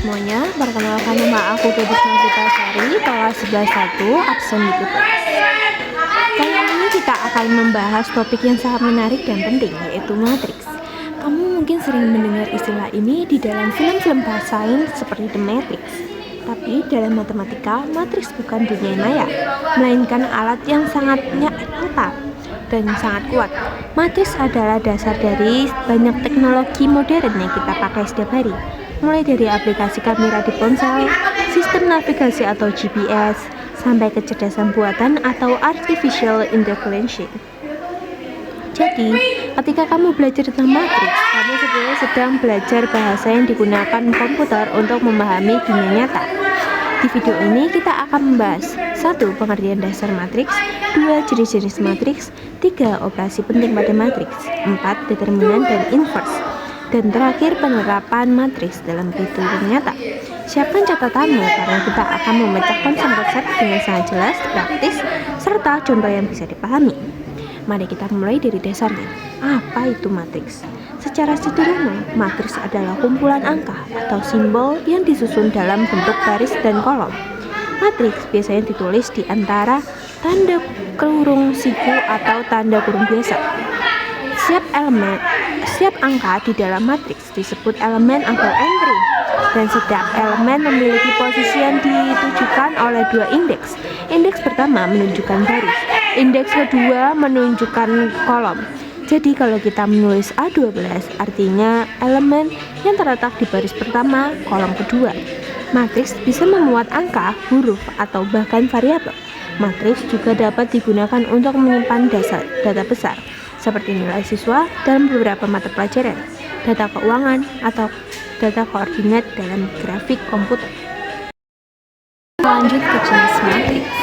semuanya, perkenalkan nama aku Gadis Novita Sari, kelas 11-1, absen di IPS. Kali ini kita akan membahas topik yang sangat menarik dan penting, yaitu matriks. Kamu mungkin sering mendengar istilah ini di dalam film-film bahasa sains seperti The Matrix. Tapi dalam matematika, matriks bukan dunia maya, melainkan alat yang sangat nyata dan sangat kuat. Matriks adalah dasar dari banyak teknologi modern yang kita pakai setiap hari, mulai dari aplikasi kamera di ponsel, sistem navigasi atau GPS, sampai kecerdasan buatan atau artificial intelligence. Jadi, ketika kamu belajar tentang matriks, kamu sebenarnya sedang belajar bahasa yang digunakan komputer untuk memahami dunia nyata. Di video ini kita akan membahas 1. Pengertian dasar matriks, 2. Jenis-jenis matriks, 3. Operasi penting pada matriks, 4. Determinan dan inverse, dan terakhir penerapan matriks dalam kehidupan nyata. Siapkan catatanmu karena kita akan memecahkan konsep dengan sangat jelas, praktis, serta contoh yang bisa dipahami. Mari kita mulai dari dasarnya. Apa itu matriks? Secara sederhana, matriks adalah kumpulan angka atau simbol yang disusun dalam bentuk baris dan kolom. Matriks biasanya ditulis di antara tanda kurung siku atau tanda kurung biasa. Setiap angka di dalam matriks disebut elemen atau entry, dan setiap elemen memiliki posisi yang ditujukan oleh dua indeks. Indeks pertama menunjukkan baris, indeks kedua menunjukkan kolom. Jadi kalau kita menulis A12, artinya elemen yang terletak di baris pertama, kolom kedua. Matriks bisa memuat angka, huruf, atau bahkan variabel. Matriks juga dapat digunakan untuk menyimpan data besar, seperti nilai siswa dalam beberapa mata pelajaran, data keuangan, atau data koordinat dalam grafik komputer. Lanjut ke jenis matriks.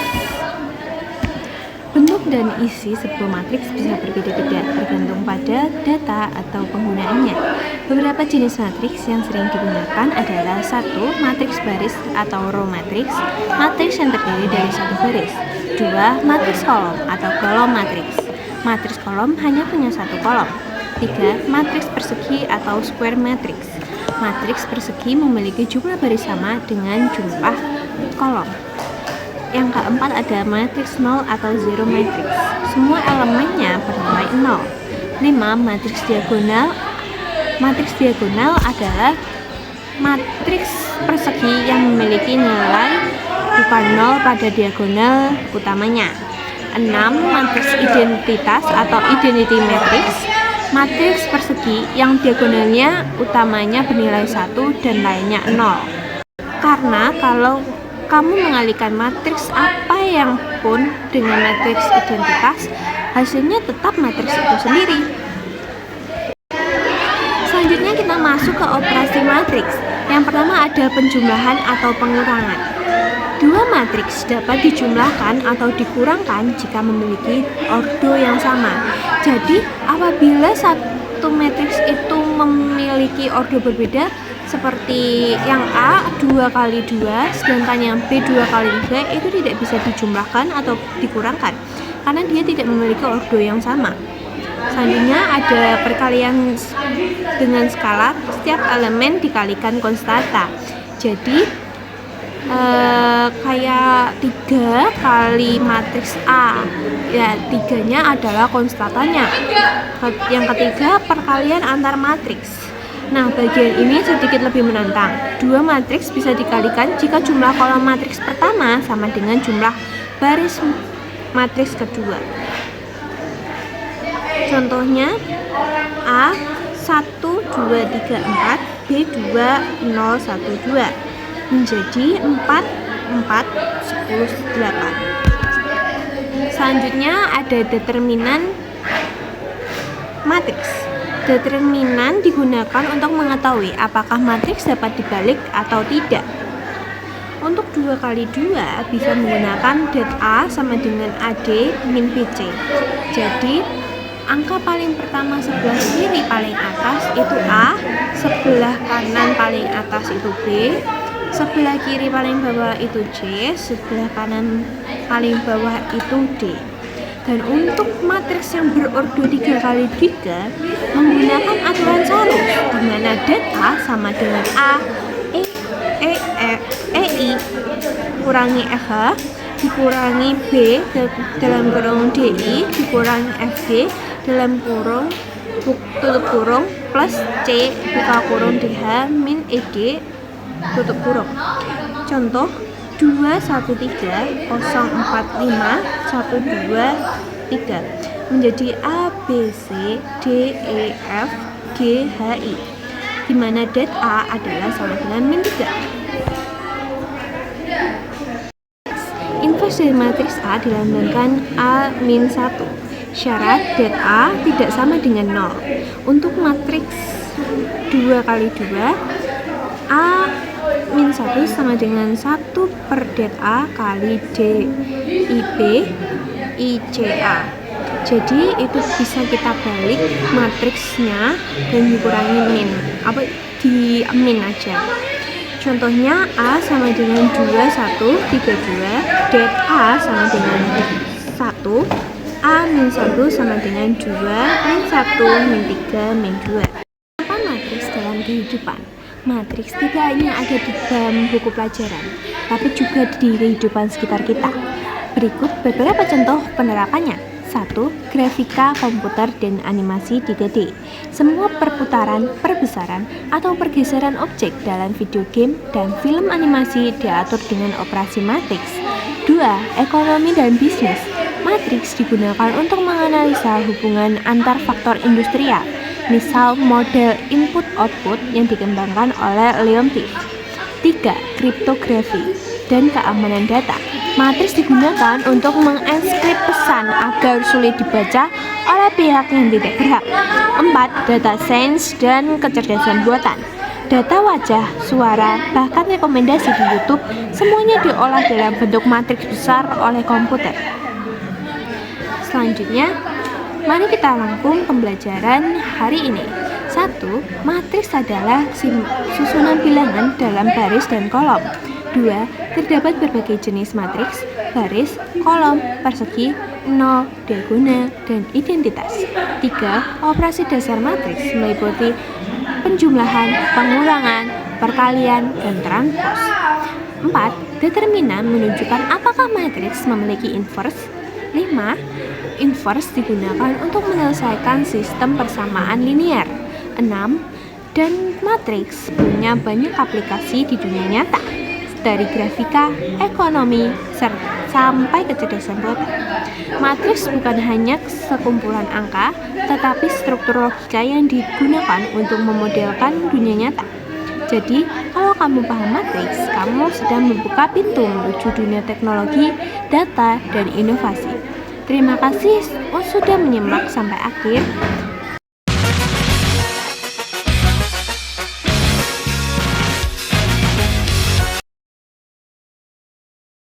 Bentuk dan isi sebuah matriks bisa berbeda-beda tergantung pada data atau penggunaannya. Beberapa jenis matriks yang sering digunakan adalah 1. Matriks baris atau row matriks, matriks yang terdiri dari satu baris. 2. Matriks kolom atau kolom matriks. Matriks kolom hanya punya satu kolom. 3. Matriks persegi atau square matrix. Matriks persegi memiliki jumlah baris sama dengan jumlah kolom. Yang keempat ada matriks 0 atau zero matrix. Semua elemennya bernilai 0. 5. Matriks diagonal. Matriks diagonal adalah matriks persegi yang memiliki nilai bukan 0 pada diagonal utamanya. 6. Matriks identitas atau identity matrix. Matriks persegi yang diagonalnya utamanya bernilai 1 dan lainnya 0. Karena kalau kamu mengalihkan matriks apa yang pun dengan matriks identitas, hasilnya tetap matriks itu sendiri. Selanjutnya kita masuk ke operasi matriks. Yang pertama ada penjumlahan atau pengurangan. Dua matriks dapat dijumlahkan atau dikurangkan jika memiliki ordo yang sama. Jadi, apabila satu matriks itu memiliki ordo berbeda, seperti yang A 2 kali 2, sedangkan yang B 2 kali 3, itu tidak bisa dijumlahkan atau dikurangkan karena dia tidak memiliki ordo yang sama. Selanjutnya ada perkalian dengan skala. Setiap elemen dikalikan konstanta. Jadi kayak 3 kali matriks A, ya 3-nya adalah konstantanya. Yang ketiga perkalian antar matriks. Nah, bagian ini sedikit lebih menantang. Dua matriks bisa dikalikan jika jumlah kolom matriks pertama sama dengan jumlah baris matriks kedua. Contohnya A 1, 2, 3, 4, B 2, 0, 1, 2 menjadi 4, 4, 10, 8. Selanjutnya ada determinan matriks. Determinan digunakan untuk mengetahui apakah matriks dapat dibalik atau tidak. Untuk 2 kali 2 bisa menggunakan det A sama dengan AD min BC. Jadi angka paling pertama sebelah kiri paling atas itu A, sebelah kanan paling atas itu B, sebelah kiri paling bawah itu C, sebelah kanan paling bawah itu D. Dan untuk matriks yang berordo 3 kali 3 menggunakan aturan Charles, di mana det A sama dengan A, E, EI kurangi FH dikurangi B dalam kurung DI dikurangi FG dalam kurung tutup kurung plus C buka kurung DH min EG tutup kurung. Contoh 213 045 123 menjadi A, B, C, D, E, F, G, H, I, di mana det A adalah sama dengan min 3. Inverse dari matriks A dilambangkan A-1. Syarat det A tidak sama dengan 0. Untuk matriks 2 kali 2, A-1 sama dengan 1 per det A kali D IB ICA. Jadi itu bisa kita balik matriksnya dan dikurangi min, di min aja. Contohnya A sama dengan 2, 1, 3, 2, det A sama dengan 1, A min 1 sama dengan 2, min 1, min 3, min 2. Apa matriks dalam kehidupan? Matriks tidak hanya ada di dalam buku pelajaran, tapi juga di kehidupan sekitar kita. Berikut beberapa contoh penerapannya. 1. Grafika, komputer, dan animasi 3D. Semua perputaran, perbesaran, atau pergeseran objek dalam video game dan film animasi diatur dengan operasi matriks. 2. Ekonomi dan bisnis. Matriks digunakan untuk menganalisa hubungan antar faktor industrial, misal model input-output yang dikembangkan oleh Leontief. 3. Kriptografi dan keamanan data. Matriks digunakan untuk mengenkrip pesan agar sulit dibaca oleh pihak yang tidak berhak. 4. Data science dan kecerdasan buatan. Data wajah, suara, bahkan rekomendasi di YouTube semuanya diolah dalam bentuk matriks besar oleh komputer. Selanjutnya, mari kita rangkum pembelajaran hari ini. 1. Matriks adalah susunan bilangan dalam baris dan kolom. 2. Terdapat berbagai jenis matriks, baris, kolom, persegi, nol, diagonal, dan identitas. 3. Operasi dasar matriks meliputi penjumlahan, pengurangan, perkalian, dan transpos. 4. Determinan menunjukkan apakah matriks memiliki inverse. 5. Inverse digunakan untuk menyelesaikan sistem persamaan linear. 6. Dan matriks punya banyak aplikasi di dunia nyata, dari grafika, ekonomi, sampai kecerdasan buatan. Matriks bukan hanya sekumpulan angka, tetapi struktur logika yang digunakan untuk memodelkan dunia nyata. Jadi, kalau kamu paham matriks, kamu sedang membuka pintu menuju dunia teknologi, data, dan inovasi. Terima kasih sudah menyimak sampai akhir.